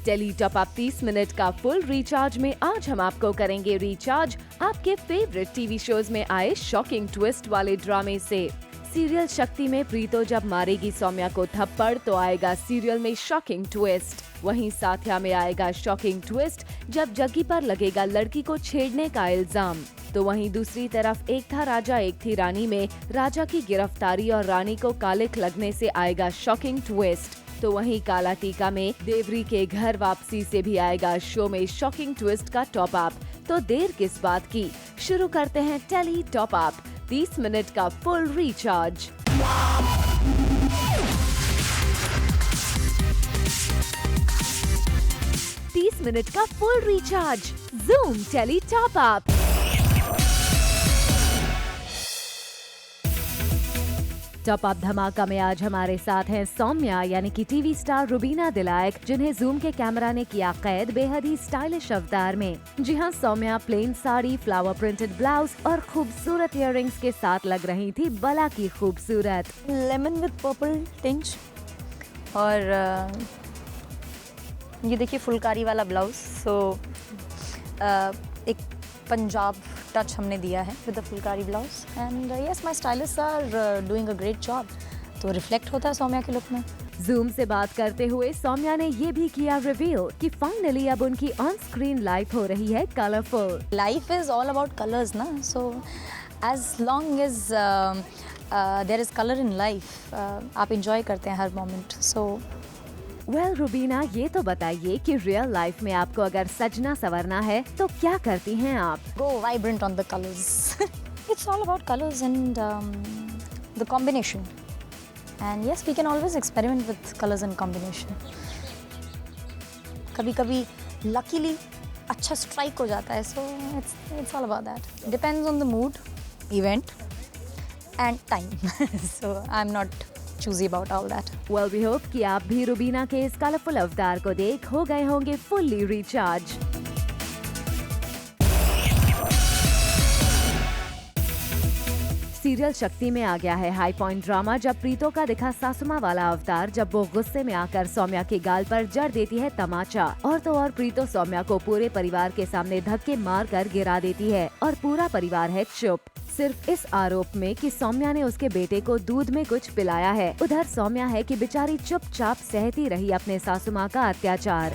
Tele top up 30 minute का full recharge में आज हम आपको करेंगे रिचार्ज आपके फेवरेट टीवी शोज में आए शॉकिंग ट्विस्ट वाले ड्रामे से। सीरियल शक्ति में प्रीतो जब मारेगी सौम्या को थप्पड़ तो आएगा सीरियल में शॉकिंग ट्विस्ट। वहीं साथिया में आएगा शॉकिंग ट्विस्ट जब जग्गी पर लगेगा लड़की को छेड़ने का इल्जाम। तो वहीं दूसरी तरफ एक था राजा एक थी रानी में राजा की गिरफ्तारी और रानी को कालिख लगने से आएगा शॉकिंग ट्विस्ट। तो वहीं काला टीका में देवरी के घर वापसी से भी आएगा शो में शॉकिंग ट्विस्ट का टॉप अप। तो देर किस बात की, शुरू करते हैं टेली टॉप अप 30 मिनट का फुल रिचार्ज। मिनट का full recharge zoom tele top up. Top up धमाका में आज हमारे साथ हैं सौम्या यानी कि टीवी स्टार रुबीना दिलायक, जिन्हें जूम के कैमरा ने किया कैद बेहद ही स्टाइलिश अवतार में। जी हाँ, Saumya plain sari, flower printed blouse और खूबसूरत इयररिंग्स के साथ लग रही थी बला की खूबसूरत। लेमन विद पर्पल टिंच और ये देखिए फुलकारी वाला ब्लाउज। सो एक पंजाब टच हमने दिया है with the phulkari blouse and yes my stylists are doing a great job. तो रिफ्लेक्ट होता है सौम्या के लुक में। जूम से बात करते हुए सौम्या ने ये भी किया रिवील कि फाइनली अब उनकी ऑन स्क्रीन लाइफ हो रही है colourful. Life is all about colours ना, so as long as there is colour in life आप इंजॉय करते हैं हर मोमेंट। सो वेल रुबीना, ये तो बताइए कि रियल लाइफ में आपको अगर सजना संवरना है तो क्या करती हैं आप? Go vibrant on the colors. It's all about colors and the combination. And yes, we can always experiment with colors and combination. कभी-कभी luckily अच्छा strike हो जाता है, so it's all about that. Depends on the mood, event, and time. So I'm not choosy about all that. Well, we hope कि आप भी रुबीना के इस कलरफुल अवतार को देख हो गए होंगे फुल्ली रिचार्ज। सीरियल शक्ति में आ गया है हाई पॉइंट ड्रामा जब प्रीतो का दिखा सासुमा वाला अवतार, जब वो गुस्से में आकर सौम्या के गाल पर जड़ देती है तमाचा। और तो और प्रीतो सौम्या को पूरे परिवार के सामने धक्के मार कर गिरा देती है और पूरा परिवार है चुप, सिर्फ इस आरोप में कि सौम्या ने उसके बेटे को दूध में कुछ पिलाया है। उधर सौम्या है कि बेचारी चुपचाप सहती रही अपने सासुमा का अत्याचार।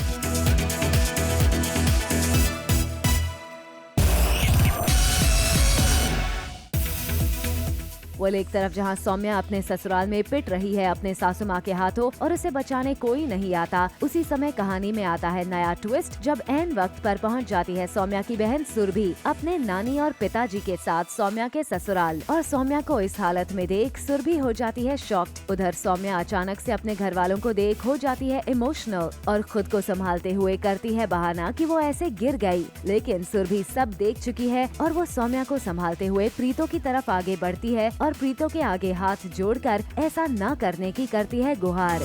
वो एक तरफ जहां सौम्या अपने ससुराल में पिट रही है अपने सासू माँ के हाथों और उसे बचाने कोई नहीं आता, उसी समय कहानी में आता है नया ट्विस्ट जब ऐन वक्त पर पहुंच जाती है सौम्या की बहन सुरभि अपने नानी और पिताजी के साथ सौम्या के ससुराल। और सौम्या को इस हालत में देख सुरभि हो जाती है शॉक्ड। उधर सौम्या अचानक से अपने घर वालों को देख हो जाती है इमोशनल और खुद को संभालते हुए करती है बहाना कि वो ऐसे गिर गई, लेकिन सुरभि सब देख चुकी है और वो सौम्या को संभालते हुए प्रीतो की तरफ आगे बढ़ती है और प्रीतो के आगे हाथ जोड़कर ऐसा न करने की करती है गुहार।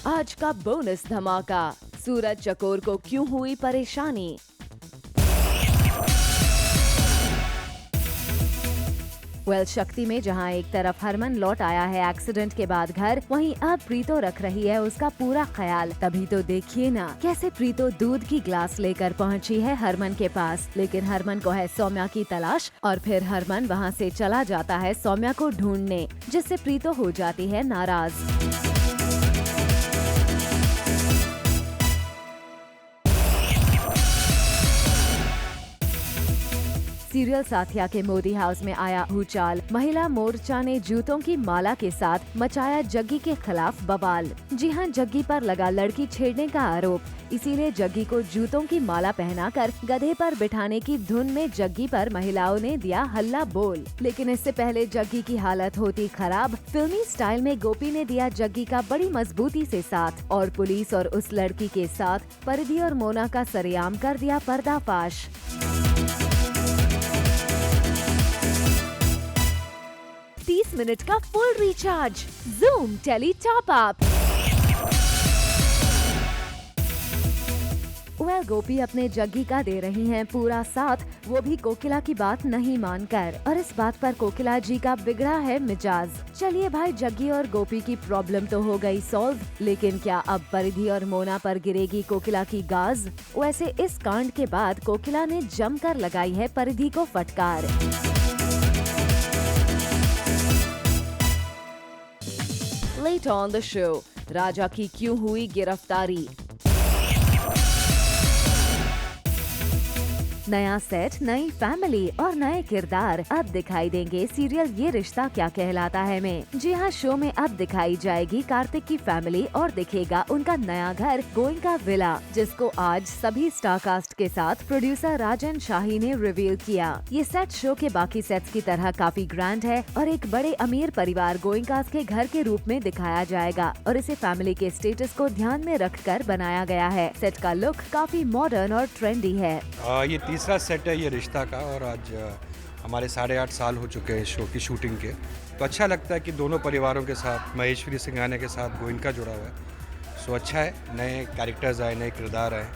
आज का बोनस धमाका, सूरज चकोर को क्यों हुई परेशानी? शक्ति में जहां एक तरफ हरमन लौट आया है एक्सीडेंट के बाद घर, वहीं अब प्रीतो रख रही है उसका पूरा ख्याल। तभी तो देखिए ना कैसे प्रीतो दूध की ग्लास लेकर पहुंची है हरमन के पास, लेकिन हरमन को है सौम्या की तलाश और फिर हरमन वहां से चला जाता है सौम्या को ढूंढने, जिससे प्रीतो हो जाती है नाराज। सीरियल साथिया के मोदी हाउस में आया भूचाल, महिला मोर्चा ने जूतों की माला के साथ मचाया जग्गी के खिलाफ बवाल। जी हां, जग्गी पर लगा लड़की छेड़ने का आरोप, इसीलिए जग्गी को जूतों की माला पहनाकर गधे पर बिठाने की धुन में जग्गी पर महिलाओं ने दिया हल्ला बोल। लेकिन इससे पहले जग्गी की हालत होती खराब, फिल्मी स्टाइल में गोपी ने दिया जग्गी का बड़ी मजबूती से साथ और पुलिस और उस लड़की के साथ परिधि और मोना का सरेआम कर दिया पर्दाफाश। 30 मिनट का full recharge zoom tele top up. Gopi अपने जग्गी का दे रही हैं पूरा साथ, वो भी कोकिला की बात नहीं मानकर, और इस बात पर कोकिला जी का बिगड़ा है मिजाज। चलिए भाई, जग्गी और गोपी की प्रॉब्लम तो हो गई सॉल्व, लेकिन क्या अब परिधि और मोना पर गिरेगी कोकिला की गाज? वैसे इस कांड के बाद कोकिला ने जमकर लगाई है परिधि को फटकार। Later on the show, राजा की क्यों हुई गिरफ्तारी? नया सेट, नई फैमिली और नए किरदार अब दिखाई देंगे सीरियल ये रिश्ता क्या कहलाता है में। जी हाँ, शो में अब दिखाई जाएगी कार्तिक की फैमिली और दिखेगा उनका नया घर गोइंका विला, जिसको आज सभी स्टार कास्ट के साथ प्रोड्यूसर राजन शाही ने रिवील किया। ये सेट शो के बाकी सेट्स की तरह काफी ग्रैंड है और एक बड़े अमीर परिवार गोइंकास के घर के रूप में दिखाया जाएगा और इसे फैमिली के स्टेटस को ध्यान में रखकर बनाया गया है। सेट का लुक काफी मॉडर्न और ट्रेंडी है। ये तीसरा सेट है ये रिश्ता का, और आज हमारे 8.5 साल हो चुके हैं शो की शूटिंग के। तो अच्छा लगता है कि दोनों परिवारों के साथ महेश्वरी सिंघानिया के साथ गोइंका जुड़ा हुआ है। सो अच्छा है, नए कैरेक्टर्स आए, नए किरदार आए,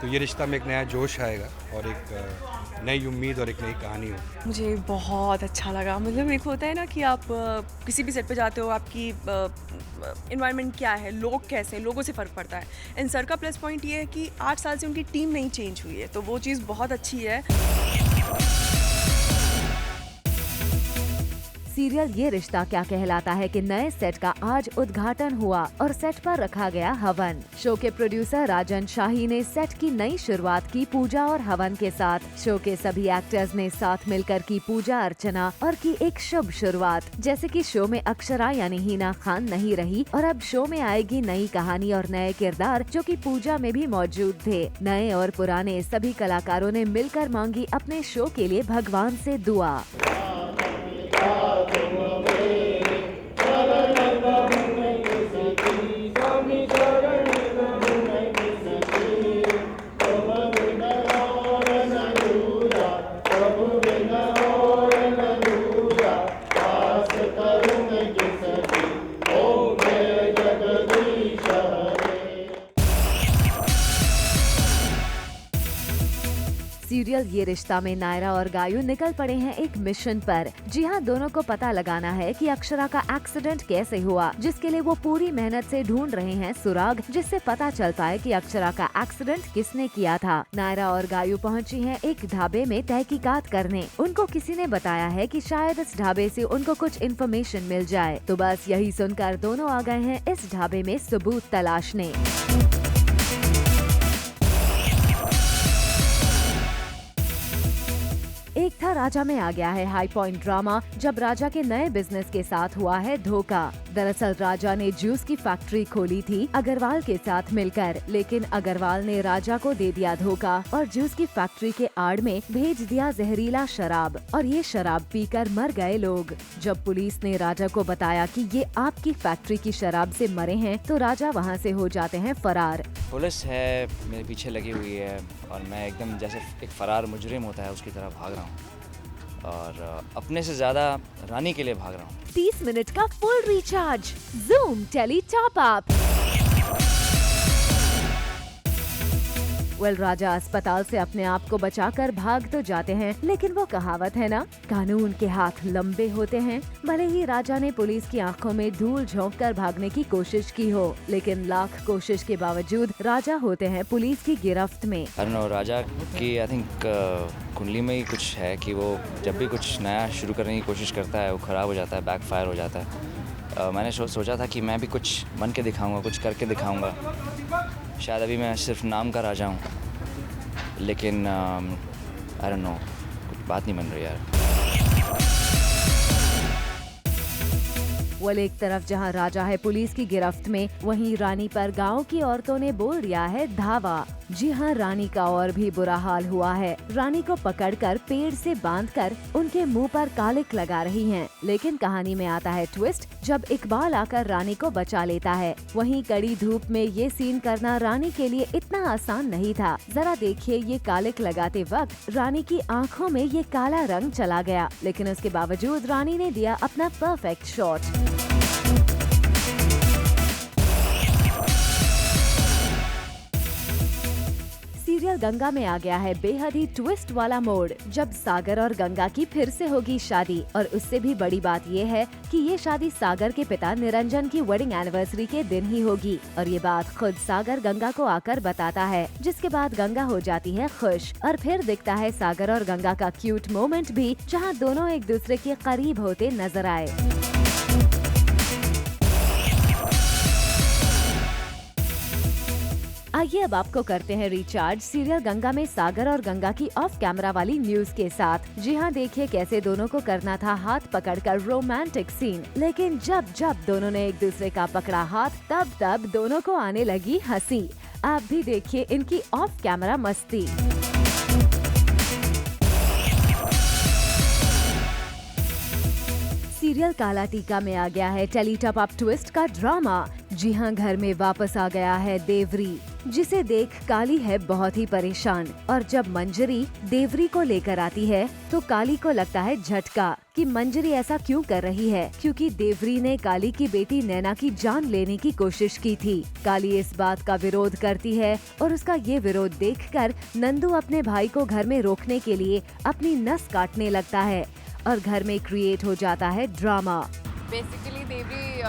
तो ये रिश्ता में एक नया जोश आएगा और एक नई उम्मीद और एक नई कहानी हो। मुझे बहुत अच्छा लगा। मतलब एक होता है ना कि आप किसी भी सेट पे जाते हो, आपकी इन्वायरमेंट क्या है, लोग कैसे हैं, लोगों से फ़र्क पड़ता है। एंड सर का प्लस पॉइंट ये है कि 8 साल से उनकी टीम नहीं चेंज हुई है, तो वो चीज़ बहुत अच्छी है। सीरियल ये रिश्ता क्या कहलाता है कि नए सेट का आज उद्घाटन हुआ और सेट पर रखा गया हवन। शो के प्रोड्यूसर राजन शाही ने सेट की नई शुरुआत की पूजा और हवन के साथ। शो के सभी एक्टर्स ने साथ मिलकर की पूजा अर्चना और की एक शुभ शुरुआत। जैसे कि शो में अक्षरा यानी हिना खान नहीं रही और अब शो में आएगी नई कहानी और नए किरदार, जो कि पूजा में भी मौजूद थे। नए और पुराने सभी कलाकारों ने मिलकर मांगी अपने शो के लिए भगवान से दुआ। सीरियल ये रिश्ता में नायरा और गायू निकल पड़े हैं एक मिशन पर। जी हाँ, दोनों को पता लगाना है कि अक्षरा का एक्सीडेंट कैसे हुआ, जिसके लिए वो पूरी मेहनत से ढूंढ रहे हैं सुराग, जिससे पता चल पाए कि अक्षरा का एक्सीडेंट किसने किया था। नायरा और गायू पहुंची हैं एक ढाबे में तहकीकात करने। उनको किसी ने बताया है कि शायद इस ढाबे से उनको कुछ इन्फॉर्मेशन मिल जाए, तो बस यही सुनकर दोनों आ गए हैं इस ढाबे में सबूत तलाशने। एक था राजा में आ गया है हाई पॉइंट ड्रामा, जब राजा के नए बिजनेस के साथ हुआ है धोखा। दरअसल राजा ने जूस की फैक्ट्री खोली थी अग्रवाल के साथ मिलकर, लेकिन अग्रवाल ने राजा को दे दिया धोखा और जूस की फैक्ट्री के आड़ में भेज दिया जहरीला शराब, और ये शराब पीकर मर गए लोग। जब पुलिस ने राजा को बताया कि ये आपकी फैक्ट्री की शराब से मरे हैं, तो राजा वहाँ से हो जाते हैं फरार। पुलिस है मेरे पीछे लगी हुई है और मैं एकदम जैसे एक फरार मुजरिम होता है उसकी तरह भाग रहा हूँ, और अपने से ज़्यादा रानी के लिए भाग रहा हूँ। 30 मिनट का full recharge, Zoom tele top up. Raja अस्पताल से अपने आप को बचाकर भाग तो जाते हैं, लेकिन वो कहावत है ना, कानून के हाथ लंबे होते हैं। भले ही राजा ने पुलिस की आंखों में धूल झोंककर भागने की कोशिश की हो, लेकिन लाख कोशिश के बावजूद राजा होते हैं पुलिस की गिरफ्त में। राजा की आई थिंक कुंडली में ही कुछ है कि वो जब भी कुछ नया शुरू करने की कोशिश करता है वो खराब हो जाता है, बैकफायर हो जाता है। मैंने सोचा था कि मैं भी कुछ बन के दिखाऊंगा, कुछ करके दिखाऊंगा। शायद अभी मैं सिर्फ नाम का राजा हूँ, लेकिन आई डोंट नो, कुछ बात नहीं बन रही यार। एक तरफ जहां राजा है पुलिस की गिरफ्त में, वहीं रानी पर गांव की औरतों ने बोल दिया है धावा। जी हां, रानी का और भी बुरा हाल हुआ है। रानी को पकड़कर पेड़ से बांधकर उनके मुंह पर कालिक लगा रही हैं। लेकिन कहानी में आता है ट्विस्ट, जब इकबाल आकर रानी को बचा लेता है। वहीं कड़ी धूप में ये सीन करना रानी के लिए इतना आसान नहीं था। जरा देखिए, ये कालिक लगाते वक्त रानी की आंखों में ये काला रंग चला गया, लेकिन उसके बावजूद रानी ने दिया अपना परफेक्ट शॉट। सीरियल गंगा में आ गया है बेहद ही ट्विस्ट वाला मोड़, जब सागर और गंगा की फिर से होगी शादी। और उससे भी बड़ी बात ये है कि ये शादी सागर के पिता निरंजन की वेडिंग एनिवर्सरी के दिन ही होगी। और ये बात खुद सागर गंगा को आकर बताता है, जिसके बाद गंगा हो जाती है खुश। और फिर दिखता है सागर और गंगा का क्यूट मोमेंट भी, जहाँ दोनों एक दूसरे के करीब होते नजर आए। आइए अब आपको करते हैं रिचार्ज सीरियल गंगा में सागर और गंगा की ऑफ कैमरा वाली न्यूज के साथ। जी हाँ, देखिए कैसे दोनों को करना था हाथ पकड़कर रोमांटिक सीन, लेकिन जब जब दोनों ने एक दूसरे का पकड़ा हाथ, तब तब दोनों को आने लगी हंसी। आप भी देखिए इनकी ऑफ कैमरा मस्ती। सीरियल काला टीका में आ गया है टेली टॉप अप ट्विस्ट का ड्रामा। जी हाँ, घर में वापस आ गया है देवरी, जिसे देख काली है बहुत ही परेशान। और जब मंजरी देवरी को लेकर आती है तो काली को लगता है झटका कि मंजरी ऐसा क्यों कर रही है, क्योंकि देवरी ने काली की बेटी नैना की जान लेने की कोशिश की थी। काली इस बात का विरोध करती है और उसका ये विरोध देखकर नंदू अपने भाई को घर में रोकने के लिए अपनी नस काटने लगता है और घर में क्रिएट हो जाता है ड्रामा। बेसिकली देवरी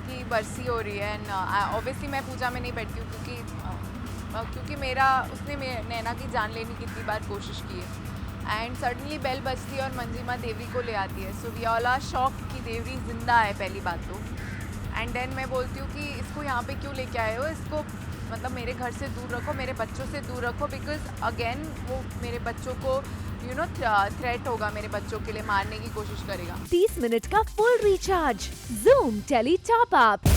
की बरसी हो रही है एंड ऑब्वियसली मैं पूजा में नहीं बैठती हूँ क्योंकि उसने नैना की जान लेने की इतनी बार कोशिश की है। एंड सडनली बेल बजती है और मंजिमा देवरी को ले आती है। So we all are shock कि देवरी जिंदा है पहली बात तो। एंड देन मैं बोलती हूँ कि इसको यहाँ पे क्यों लेके आए हो, इसको मतलब मेरे घर से दूर रखो, मेरे बच्चों से दूर रखो, बिकॉज अगेन वो मेरे बच्चों को थ्रेट होगा, मेरे बच्चों के लिए मारने की कोशिश करेगा। 30 मिनट का full recharge zoom tele top up.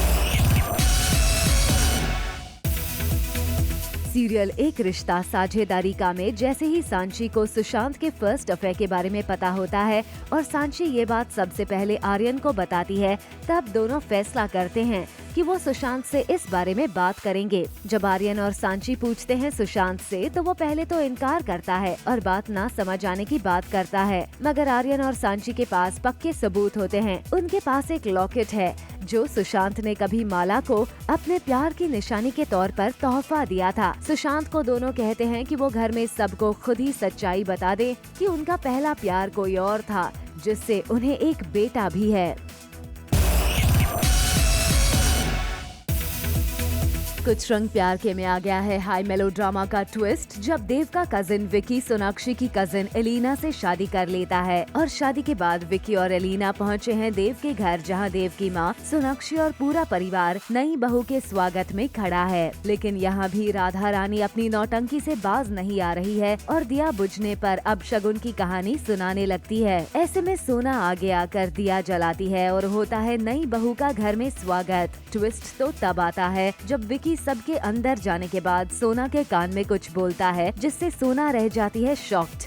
Serial एक रिश्ता साझेदारी का में जैसे ही सांची को सुशांत के फर्स्ट अफेयर के बारे में पता होता है और सांची ये बात सबसे पहले आर्यन को बताती है, तब दोनों फैसला करते हैं कि वो सुशांत से इस बारे में बात करेंगे। जब आर्यन और सांची पूछते हैं सुशांत से, तो वो पहले तो इनकार करता है और बात ना समझ आने की बात करता है, मगर आर्यन और सांची के पास पक्के सबूत होते हैं। उनके पास एक लॉकेट है जो सुशांत ने कभी माला को अपने प्यार की निशानी के तौर पर तोहफा दिया था। सुशांत को दोनों कहते हैं कि वो घर में सबको खुद ही सच्चाई बता दे कि उनका पहला प्यार कोई और था, जिससे उन्हें एक बेटा भी है। कुछ रंग प्यार के में आ गया है हाई मेलोड्रामा का ट्विस्ट, जब देव का कजिन विकी सोनाक्षी की कजिन एलिना से शादी कर लेता है। और शादी के बाद विकी और एलिना पहुंचे हैं देव के घर, जहां देव की मां सोनाक्षी और पूरा परिवार नई बहू के स्वागत में खड़ा है। लेकिन यहाँ भी राधा रानी अपनी नौटंकी से बाज नहीं आ रही है और दिया बुझने पर अब शगुन की कहानी सुनाने लगती है। ऐसे में सोना आगे आकर दिया जलाती है और होता है नई बहू का घर में स्वागत। ट्विस्ट तो तब आता है जब विकी सबके अंदर जाने के बाद सोना के कान में कुछ बोलता है, जिससे सोना रह जाती है शॉक्ड।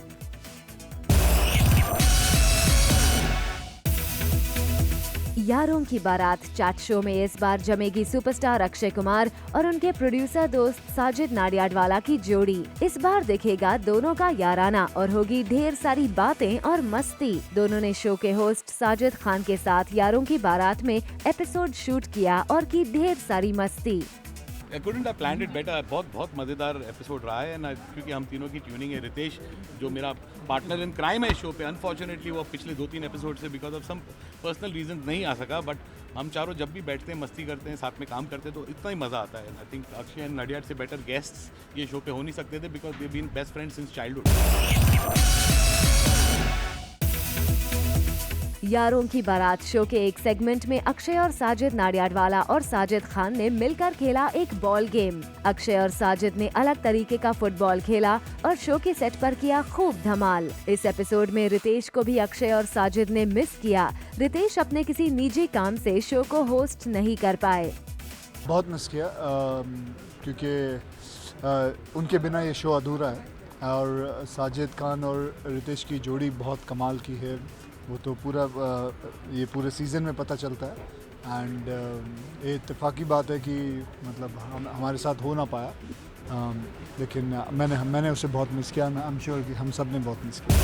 यारों की बारात चैट शो में इस बार जमेगी सुपरस्टार अक्षय कुमार और उनके प्रोड्यूसर दोस्त साजिद नाडियाडवाला की जोड़ी। इस बार दिखेगा दोनों का याराना और होगी ढेर सारी बातें और मस्ती। दोनों ने शो के होस्ट साजिद खान के साथ यारों की बारात में एपिसोड शूट किया और की ढेर सारी मस्ती। I couldn't have planned it better. बहुत मज़ेदार एपिसोड रहा है ना, क्योंकि हम तीनों की ट्यूनिंग है। रितेश जो मेरा पार्टनर इन क्राइम है शो पे, अनफॉर्चुनेटली वो पिछले 2-3 एपिसोड से because of some personal reason नहीं आ सका, बट हम चारों जब भी बैठते हैं, मस्ती करते हैं, साथ में काम करते हैं, तो इतना ही मज़ा आता है। I think Akshay and Nadiad से बेटर गेस्ट्स ये शो पे हो नहीं सकते थे, because we been best friends since childhood. यारों की बारात शो के एक सेगमेंट में अक्षय और साजिद नाडियाडवाला और साजिद खान ने मिलकर खेला एक बॉल गेम। अक्षय और साजिद ने अलग तरीके का फुटबॉल खेला और शो के सेट पर किया खूब धमाल। इस एपिसोड में रितेश को भी अक्षय और साजिद ने मिस किया। रितेश अपने किसी निजी काम से शो को होस्ट नहीं कर पाए। बहुत मिस किया क्योंकि उनके बिना ये शो अधूरा है और साजिद खान और रितेश की जोड़ी बहुत कमाल की है। वो तो ये पूरे सीज़न में पता चलता है एंड ये इत्तेफाकी बात है कि मतलब हमारे साथ हो ना पाया, लेकिन मैंने उसे बहुत मिस किया। आई एम श्योर कि हम सब ने बहुत मिस किया।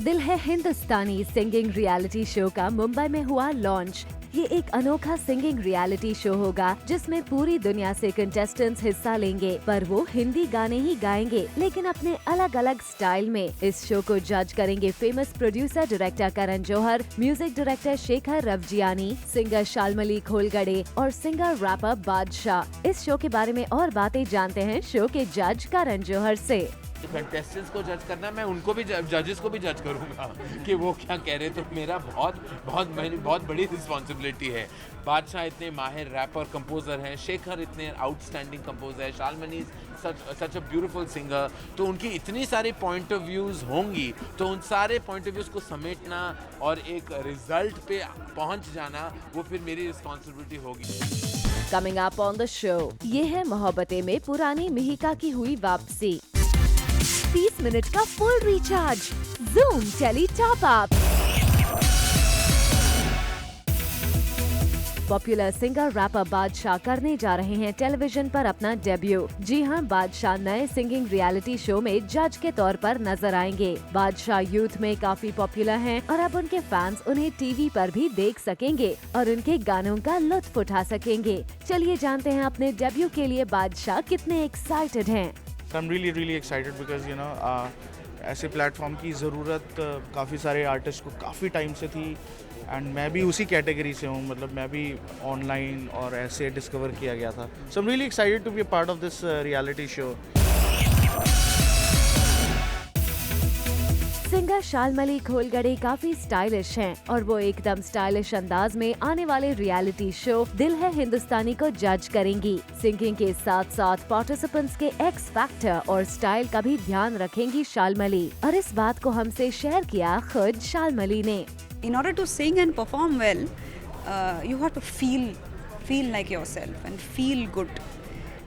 दिल है हिंदुस्तानी सिंगिंग रियलिटी शो का मुंबई में हुआ लॉन्च। ये एक अनोखा सिंगिंग रियलिटी शो होगा जिसमें पूरी दुनिया से कंटेस्टेंट्स हिस्सा लेंगे, पर वो हिंदी गाने ही गाएंगे लेकिन अपने अलग अलग स्टाइल में। इस शो को जज करेंगे famous producer director Karan Johar, music director Shekhar Ravjiani, singer Shalmali Kholgade और सिंगर रैपर बादशाह। इस शो के बारे में और बातें जानते हैं शो के जज करण जौहर से। कंटेस्टेंट्स को जज करना, मैं उनको भी जजेस को भी जज करूंगा कि वो क्या कह रहे हैं, तो मेरा बहुत बड़ी रिस्पॉन्सिबिलिटी है। बादशाह इतने माहिर रैपर कंपोजर हैं, शेखर इतने आउटस्टैंडिंग कंपोजर है, शालमनी सच अ ब्यूटीफुल सिंगर, तो उनकी इतनी सारी पॉइंट ऑफ व्यूज़ होंगी, तो उन सारे पॉइंट ऑफ व्यूज़ को समेटना और एक रिजल्ट पे पहुंच जाना, वो फिर मेरी रिस्पॉन्सिबिलिटी होगी। Coming up on the show, ये है मोहब्बतें में पुरानी मिहिका की हुई वापसी। 30 मिनट का full recharge, Zoom tele top up. Popular singer rapper Badshah करने जा रहे हैं टेलीविजन पर अपना डेब्यू। जी हां, बादशाह नए सिंगिंग रियलिटी शो में जज के तौर पर नजर आएंगे। बादशाह यूथ में काफी पॉपुलर हैं और अब उनके फैंस उन्हें टीवी पर भी देख सकेंगे और उनके गानों का लुत्फ उठा सकेंगे। चलिए जानते हैं अपने डेब्यू के लिए बादशाह कितने एक्साइटेड हैं। I'm really excited because ऐसे प्लेटफॉर्म की ज़रूरत काफ़ी सारे आर्टिस्ट को काफ़ी टाइम से थी एंड मैं भी उसी कैटेगरी से हूँ, मतलब मैं भी ऑनलाइन और ऐसे डिस्कवर किया गया था। सो I'm really excited to be a part of this reality show. Singer Shalmali Kholgade काफी स्टाइलिश हैं और वो एकदम स्टाइलिश अंदाज में आने वाले रियलिटी शो दिल है हिंदुस्तानी को जज करेंगी। सिंगिंग के साथ साथ पार्टिसिपेंट्स के एक्स फैक्टर और स्टाइल का भी ध्यान रखेंगी शालमली, और इस बात को हमसे शेयर किया खुद शालमली ने। In order to sing and perform well, you have to feel like yourself and feel good.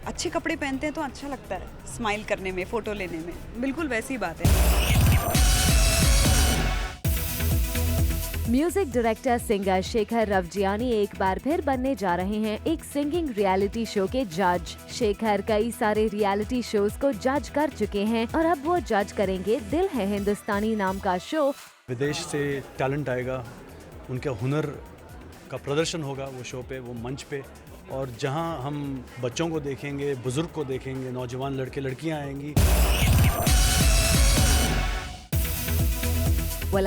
अच्छे कपड़े पहनते हैं तो अच्छा लगता है, स्माइल करने में, फोटो लेने में, बिल्कुल वैसी बात है। Music director singer Shekhar Ravjiani एक बार फिर बनने जा रहे हैं एक सिंगिंग रियलिटी शो के जज। शेखर कई सारे रियलिटी शोज को जज कर चुके हैं और अब वो जज करेंगे दिल है हिंदुस्तानी नाम का शो। विदेश से टैलेंट आएगा, उनके हुनर का प्रदर्शन होगा वो शो पे, वो मंच पे, और जहां हम बच्चों को देखेंगे, बुजुर्ग को देखेंगे, नौजवान लड़के लड़कियां आएंगी।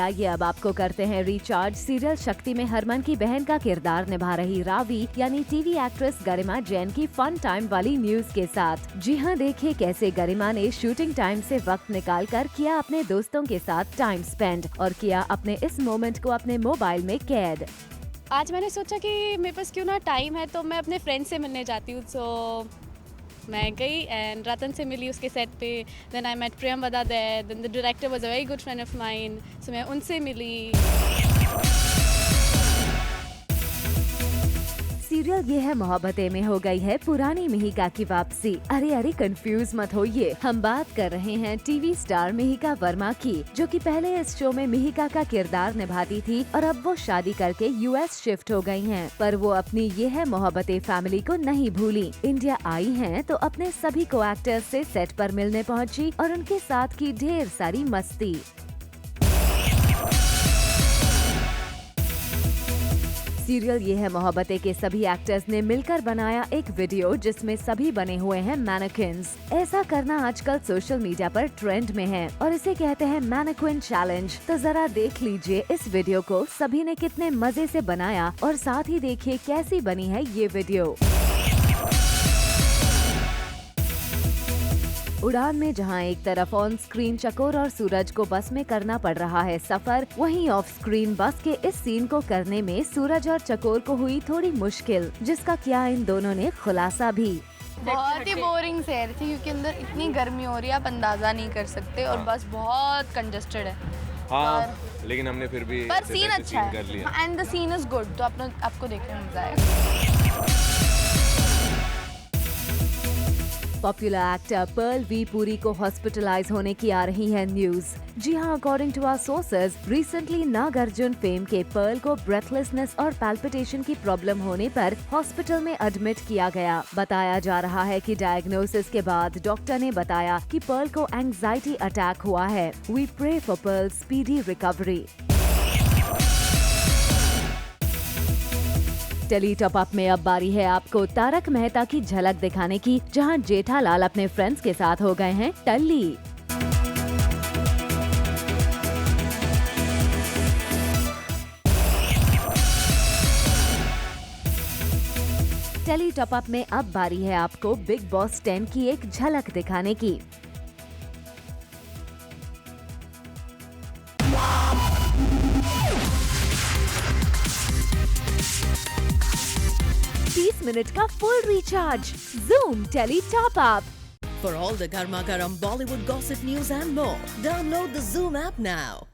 आइए अब आपको करते हैं रिचार्ज। सीरियल शक्ति में हरमन की बहन का किरदार निभा रही रावी यानी टीवी एक्ट्रेस गरिमा जैन की फन टाइम वाली न्यूज के साथ। जी हां, देखिए कैसे गरिमा ने शूटिंग टाइम से वक्त निकालकर किया अपने दोस्तों के साथ टाइम स्पेंड और किया अपने इस मोमेंट को अपने मोबाइल में कैद। आज मैंने सोचा कि मेरे पास क्यों ना टाइम है तो मैं अपने फ्रेंड से मिलने जाती हूँ। सो मैं गई एंड रतन से मिली उसके सेट पे। Then I met Priyamvada there, then the director was a very good friend of mine, so मैं उनसे मिली। सीरियल ये है मोहब्बतें में हो गई है पुरानी मिहिका की वापसी। अरे कंफ्यूज मत होइए, हम बात कर रहे हैं टीवी स्टार मिहिका वर्मा की, जो कि पहले इस शो में मिहिका का किरदार निभाती थी और अब वो शादी करके यूएस शिफ्ट हो गई हैं। पर वो अपनी ये है मोहब्बतें फैमिली को नहीं भूली। इंडिया आई हैं तो अपने सभी को एक्टर्स से सेट पर मिलने पहुंची और उनके साथ की ढेर सारी मस्ती। सीरियल ये है मोहब्बतें के सभी एक्टर्स ने मिलकर बनाया एक वीडियो जिसमें सभी बने हुए हैं मैनेक्विन्स। ऐसा करना आजकल सोशल मीडिया पर ट्रेंड में है और इसे कहते हैं मैनेक्विन चैलेंज। तो जरा देख लीजिए इस वीडियो को सभी ने कितने मजे से बनाया और साथ ही देखिए कैसी बनी है ये वीडियो। उड़ान में जहां एक तरफ ऑन स्क्रीन चकोर और सूरज को बस में करना पड़ रहा है सफर, वहीं ऑफ स्क्रीन बस के इस सीन को करने में सूरज और चकोर को हुई थोड़ी मुश्किल, जिसका किया इन दोनों ने खुलासा भी। बहुत ही बोरिंग सैर थी क्योंकि अंदर इतनी गर्मी हो रही है, आप अंदाजा नहीं कर सकते और बस बहुत कंजस्टेड है। हाँ, लेकिन हमने फिर भी पर सीन अच्छा है कर लिया and the scene is good, तो आपको देखने में मजा आएगा। Popular actor Pearl V Puri को हॉस्पिटलाइज होने की आ रही है न्यूज। जी हां, according to our sources, recently Nagarjun fame के पर्ल को ब्रेथलेसनेस और पैल्पिटेशन की प्रॉब्लम होने पर हॉस्पिटल में एडमिट किया गया। बताया जा रहा है कि डायग्नोसिस के बाद डॉक्टर ने बताया कि पर्ल को एंजाइटी अटैक हुआ है। We pray for Pearl speedy recovery. Telly top up में अब बारी है आपको तारक मेहता की झलक दिखाने की, जहां जेठालाल अपने फ्रेंड्स के साथ हो गए हैं टल्ली। टेली टॉप अप में अब बारी है आपको बिग बॉस 10 की एक झलक दिखाने की। मिनट का full recharge Zoom Tele Top Up. For all the Garma Garam Bollywood gossip news and more, download the Zoom app now.